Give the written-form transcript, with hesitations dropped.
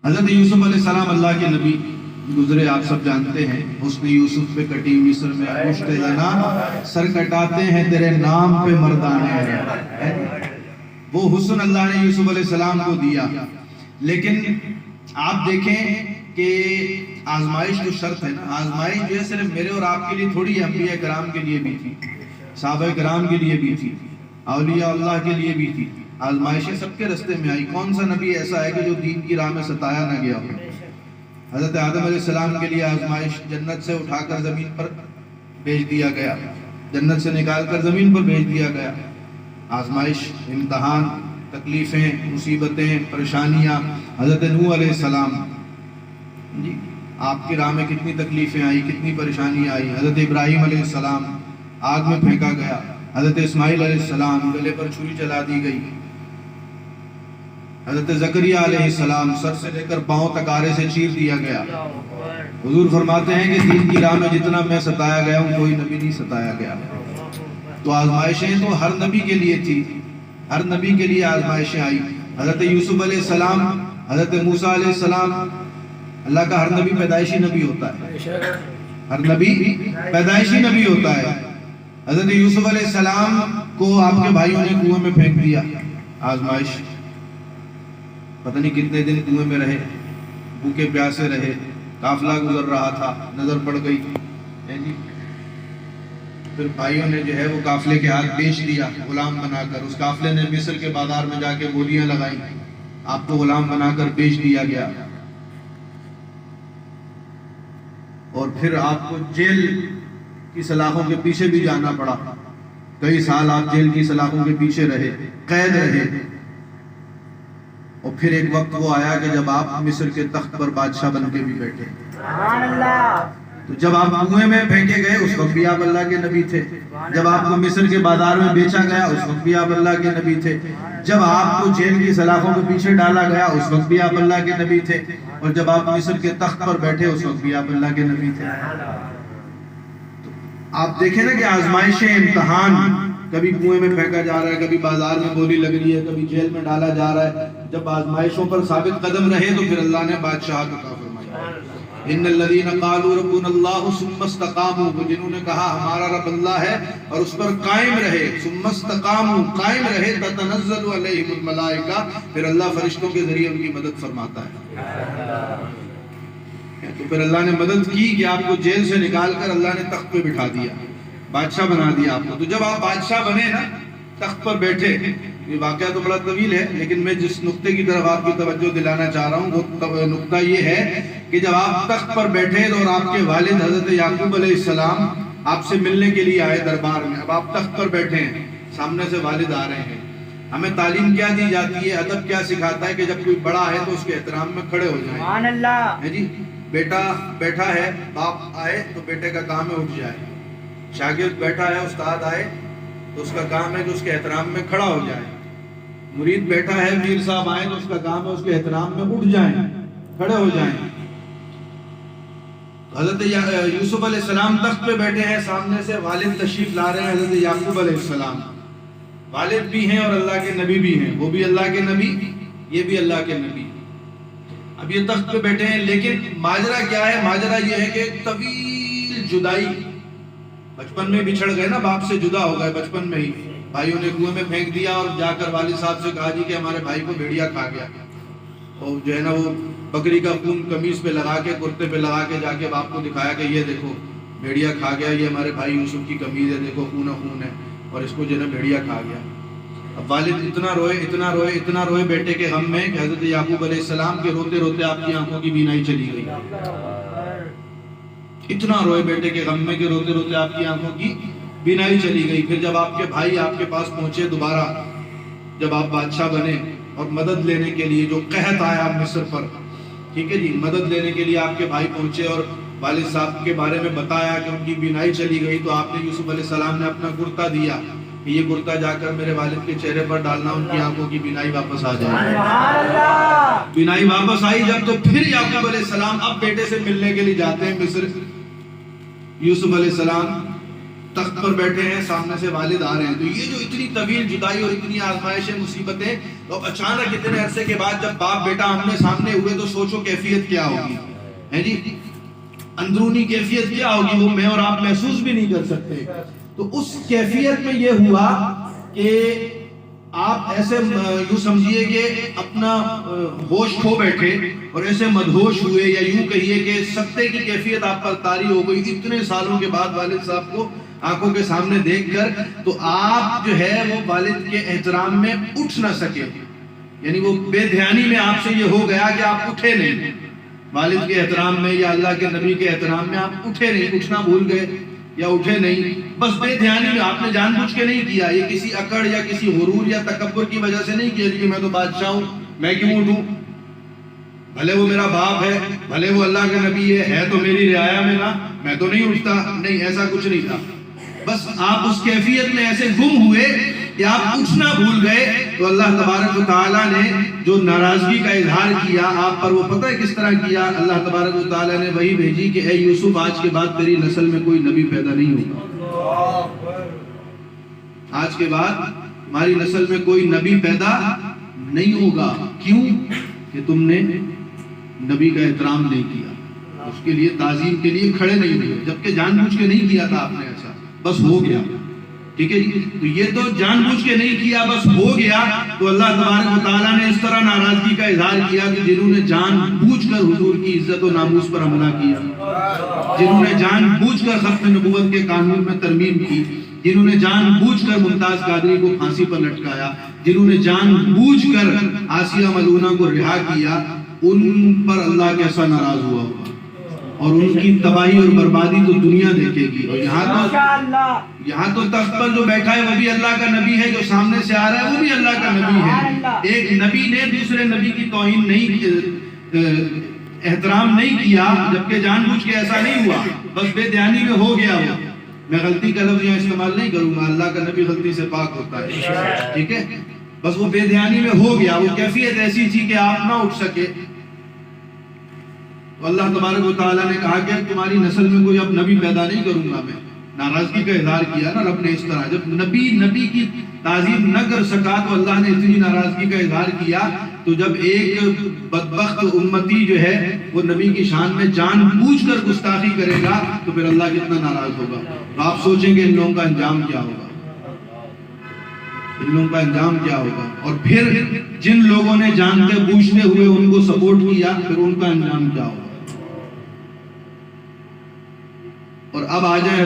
حضرت یوسف علیہ السلام اللہ کے نبی گزرے، آپ سب جانتے ہیں، حسن یوسف پہ کٹی مصر میں انگشت زنا، سر کٹاتے ہیں تیرے نام پہ مردانے، وہ حسن اللہ نے یوسف علیہ السلام کو دیا۔ لیکن آپ دیکھیں کہ آزمائش جو شرط ہے نا، آزمائش جو ہے صرف میرے اور آپ کے لیے تھوڑی ہے، انبیاء کرام کے لیے بھی تھی، صحابہ کرام کے لیے بھی تھی، اولیاء اللہ کے لیے بھی تھی۔ آزمائشیں سب کے رستے میں آئی، کون سا نبی ایسا ہے کہ جو دین کی راہ میں ستایا نہ گیا ہو؟ حضرت آدم علیہ السلام کے لیے آزمائش جنت سے اٹھا کر زمین پر بھیج دیا گیا، جنت سے نکال کر زمین پر بھیج دیا گیا۔ آزمائش، امتحان، تکلیفیں، مصیبتیں، پریشانیاں۔ حضرت نوح علیہ السلام، جی آپ کی راہ میں کتنی تکلیفیں آئی، کتنی پریشانیاں آئی۔ حضرت ابراہیم علیہ السلام آگ میں پھینکا گیا، حضرت اسماعیل علیہ السلام گلے پر چھری چلا دی گئی، حضرت زکریا علیہ السلام سر سے لے کر پاؤں تک آرے سے چیر دیا گیا۔ حضور فرماتے ہیں کہ دین کی راہ میں جتنا میں ستایا گیا ہوں کوئی نبی نہیں ستایا گیا۔ تو آزمائشیں تو ہر نبی کے لیے تھی، ہر نبی کے لیے آزمائشیں آئی۔ حضرت یوسف علیہ السلام، حضرت موسیٰ علیہ السلام، اللہ کا ہر نبی پیدائشی نبی ہوتا ہے، ہر نبی پیدائشی نبی ہوتا ہے۔ حضرت یوسف علیہ السلام کو آپ کے بھائیوں نے کنویں میں پھینک دیا، آزمائش، پتہ نہیں کتنے دن کنویں میں رہے، بھوکے پیاسے رہے، قافلہ گزر رہا تھا، نظر پڑ گئی، پھر بھائیوں نے جو ہے وہ قافلے کے ہاتھ بیچ دیا غلام بنا کر۔ اس قافلے نے مصر کے بازار میں جا کے بولیاں لگائیں، آپ کو غلام بنا کر بیچ دیا گیا، اور پھر آپ کو جیل کی سلاخوں کے پیچھے بھی جانا پڑا، کئی سال آپ جیل کی سلاخوں کے پیچھے رہے، قید رہے، اور پھر ایک وقت وہ آیا کہ جب آپ مصر کے تخت پر بادشاہ بن کے بھی بیٹھے۔ سبحان اللہ۔ تو جب آپ کنویں میں پھینکے گئے اس وقت بھی آپ اللہ کے نبی تھے، جب آپ کو مصر کے بازار میں بیچا گیا اس وقت بھی آپ اللہ کے نبی تھے، جب آپ کو جیل کی سلاخوں کے پیچھے ڈالا گیا اس وقت بھی آپ اللہ کے نبی تھے، اور جب آپ مصر کے تخت پر بیٹھے اس وقت بھی آپ اللہ کے نبی تھے۔ آپ دیکھیں نا کہ آزمائشیں، امتحان، کبھی کنویں میں پھینکا جا رہا ہے، کبھی بازار میں گولی لگ رہی ہے، کبھی جیل میں ڈالا جا رہا ہے۔ جب آزمائشوں پر ثابت قدم رہے تو پھر اللہ نے بادشاہت عطا فرمائی۔ ان الذین قالوا ربنا اللہ ثم استقاموا، وہ جنہوں نے کہا ہمارا رب اللہ ہے اور اس پر قائم رہے، ثم استقاموا، قائم رہے، تتنزل علیہم الملائکہ، پھر اللہ فرشتوں کے ذریعے ان کی مدد فرماتا ہے۔ تو پھر اللہ نے مدد کی کہ آپ کو جیل سے نکال کر اللہ نے تخت پہ بٹھا دیا، بادشاہ بنا دیا آپ کو۔ تو جب آپ بادشاہ بنے نا، تخت پر بیٹھے، یہ واقعہ تو بڑا طویل ہے لیکن میں جس نقطے کی طرف آپ کی توجہ دلانا چاہ رہا ہوں وہ نقطہ یہ ہے کہ جب آپ تخت پر بیٹھے اور آپ کے والد حضرت یعقوب علیہ السلام آپ سے ملنے کے لیے آئے دربار میں، اب آپ تخت پر بیٹھے ہیں، سامنے سے والد آ رہے ہیں۔ ہمیں تعلیم کیا دی جاتی ہے، ادب کیا سکھاتا ہے کہ جب کوئی بڑا ہے تو اس کے احترام میں کھڑے ہو جائیں۔ سبحان اللہ۔ ہے جی، بیٹا بیٹھا ہے، باپ آئے تو بیٹے کا کام ہے اٹھ جائے، شاگرد بیٹھا ہے، استاد آئے تو اس کا کام ہے کہ اس کے احترام میں کھڑا ہو جائے، مرید بیٹھا ہے، میر صاحب آئے تو اس کا کام ہے اس کے احترام میں اٹھ جائیں، کھڑے ہو جائیں۔ حضرت یوسف علیہ السلام تخت پہ بیٹھے ہیں، سامنے سے والد تشریف لا رہے ہیں، حضرت یعقوب علیہ السلام، والد بھی ہیں اور اللہ کے نبی بھی ہیں، وہ بھی اللہ کے نبی، یہ بھی اللہ کے نبی۔ اب یہ تخت پہ بیٹھے ہیں، لیکن ماجرا کیا ہے؟ ماجرا یہ ہے کہ ایک طویل جدائی، بچپن میں بچھڑ گئے نا، باپ سے جدا ہو گئے بچپن میں ہی، بھائیوں نے کنویں میں پھینک دیا اور جا کر والد صاحب سے کہا جی کہ ہمارے بھائی کو بھیڑیا کھا گیا، اور جو ہے نا وہ بکری کا خون قمیص پہ لگا کے، کرتے پہ لگا کے جا کے باپ کو دکھایا کہ یہ دیکھو بھیڑیا کھا گیا، یہ ہمارے بھائی یوسف کی قمیض ہے، دیکھو خون خون ہے، اور اس کو جو ہے نا بھیڑیا کھا گیا۔ اب والد اتنا روئے اتنا روئے اتنا روئے بیٹے کے غم میں کہ حضرت یعقوب علیہ السلام کے روتے روتے آپ کی آنکھوں کی بینائی چلی گئی، اتنا روئے بیٹے کے غم میں کہ روتے روتے آپ کی آنکھوں کی بینائی چلی گئی۔ پھر جب آپ کے بھائی آپ کے پاس پہنچے دوبارہ، جب آپ بادشاہ بنے اور مدد لینے کے لیے، جو قحط آیا مصر پر، ٹھیک ہے جی، مدد لینے کے لیے آپ کے بھائی پہنچے اور والد صاحب کے بارے میں بتایا کہ ان کی بینائی چلی گئی، تو آپ نے یوسف علیہ السلام نے اپنا کرتا دیا کہ یہ کرتا جا کر میرے والد کے چہرے پر ڈالنا، ان کی آنکھوں کی بینائی واپس آ جائے۔ بینائی واپس آئی جب، تو پھر یعقوب علیہ السلام اب بیٹے سے ملنے کے لیے جاتے ہیں مصر۔ یوسف علیہ السلام تخت پر بیٹھے ہیں, سامنے سے والد آ رہے ہیں, تو یہ جو اتنی طویل جدائی اور اتنی آزمائشیں, مصیبتیں, تو اچانک اتنے عرصے کے بعد جب باپ بیٹا آمنے سامنے ہوئے تو سوچو کیفیت کیا ہوگی, ہے جی, اندرونی کیفیت کیا ہوگی, وہ میں اور آپ محسوس بھی نہیں کر سکتے. تو اس کیفیت میں یہ ہوا کہ آپ ایسے یوں سمجھیے کہ اپنا ہوش کھو بیٹھے اور ایسے مدہوش ہوئے, یا یوں کہیے کہ سکتے کی کیفیت آپ پر طاری ہو گئی اتنے سالوں کے بعد والد صاحب کو آنکھوں کے سامنے دیکھ کر. تو آپ جو ہے وہ والد کے احترام میں اٹھ نہ سکے, یعنی وہ بے دھیانی میں آپ سے یہ ہو گیا کہ آپ اٹھے نہیں, والد کے احترام میں یا اللہ کے نبی کے احترام میں آپ اٹھے نہیں, اٹھنا بھول گئے یا اٹھے نہیں, بس بے دھیانی میں. آپ نے جان بوجھ کے نہیں کیا, یہ کسی اکڑ یا کسی غرور یا تکبر کی وجہ سے نہیں کیا کہ میں تو بادشاہ ہوں, میں کیوں اٹھوں, بھلے وہ میرا باپ ہے, بھلے وہ اللہ کا نبی ہے تو میری رعایا میں نا, میں تو نہیں اٹھتا. نہیں, ایسا کچھ نہیں تھا. بس آپ اس کیفیت میں ایسے گم ہوئے کہ آپ اٹھنا بھول گئے. تو اللہ تبارک و تعالیٰ نے جو ناراضگی کا اظہار کیا آپ پر, وہ پتہ ہے کس طرح کیا؟ اللہ تبارک و تعالیٰ نے وہی بھیجی کہ اے یوسف, آج کے بعد تیری نسل میں کوئی نبی پیدا نہیں ہوگا. آج کے بعد ہماری نسل میں کوئی نبی پیدا نہیں ہوگا. کیوں؟ کہ تم نے نبی کا احترام نہیں کیا, اس کے لیے تعظیم کے لیے کھڑے نہیں ہوئے, جبکہ جان بوجھ کے نہیں کیا تھا آپ نے ایسا, بس ہو گیا. ٹھیک ہے جی, تو یہ تو جان بوجھ کے نہیں کیا, بس ہو گیا. تو اللہ تبارک و تعالیٰ نے اس طرح ناراضگی کا اظہار کیا کہ جنہوں نے جان بوجھ کر حضور کی عزت و ناموس پر حملہ کیا, جنہوں نے جان بوجھ کر ختم نبوت کے قانون میں ترمیم کی, جنہوں نے جان بوجھ کر ممتاز قادری کو پھانسی پر لٹکایا, جنہوں نے جان بوجھ کر آسیہ ملعونہ کو رہا کیا, ان پر اللہ کیسا ناراض ہوا ہوگا, اور ان کی تباہی اور بربادی تو دنیا دیکھے گی. اور یہاں تو تخت پر جو بیٹھا ہے وہ بھی اللہ کا نبی ہے, جو سامنے سے آ رہا ہے وہ بھی اللہ کا نبی ہے. ایک نبی نے دوسرے نبی کی توہین نہیں, احترام نہیں کیا, جبکہ جان بوجھ کے ایسا نہیں ہوا, بس بے دھیانی میں ہو گیا وہ. میں غلطی کا لفظ یہاں استعمال نہیں کروں گا, اللہ کا نبی غلطی سے پاک ہوتا ہے, ٹھیک ہے, بس وہ بے دھیانی میں ہو گیا. وہ کیفیت ایسی تھی کہ آپ نہ اٹھ سکے. تو اللہ تبارک و تعالیٰ نے کہا کہ تمہاری نسل میں کوئی اب نبی پیدا نہیں کروں گا. میں ناراضگی کا اظہار کیا نا رب نے اس طرح, جب نبی کی تعظیم نہ کر سکا تو اللہ نے اتنی ناراضگی کا اظہار کیا. تو جب ایک بدبخت امتی جو ہے وہ نبی کی شان میں جان بوجھ کر گستاخی کرے گا تو پھر اللہ کتنا ناراض ہوگا. تو آپ سوچیں گے ان لوگوں کا انجام کیا ہوگا, ان لوگوں کا انجام کیا ہوگا. اور پھر جن لوگوں نے جانتے بوجھتے ہوئے ان کو سپورٹ کیا, پھر ان کا انجام کیا ہوگا. اور اب آ جائیں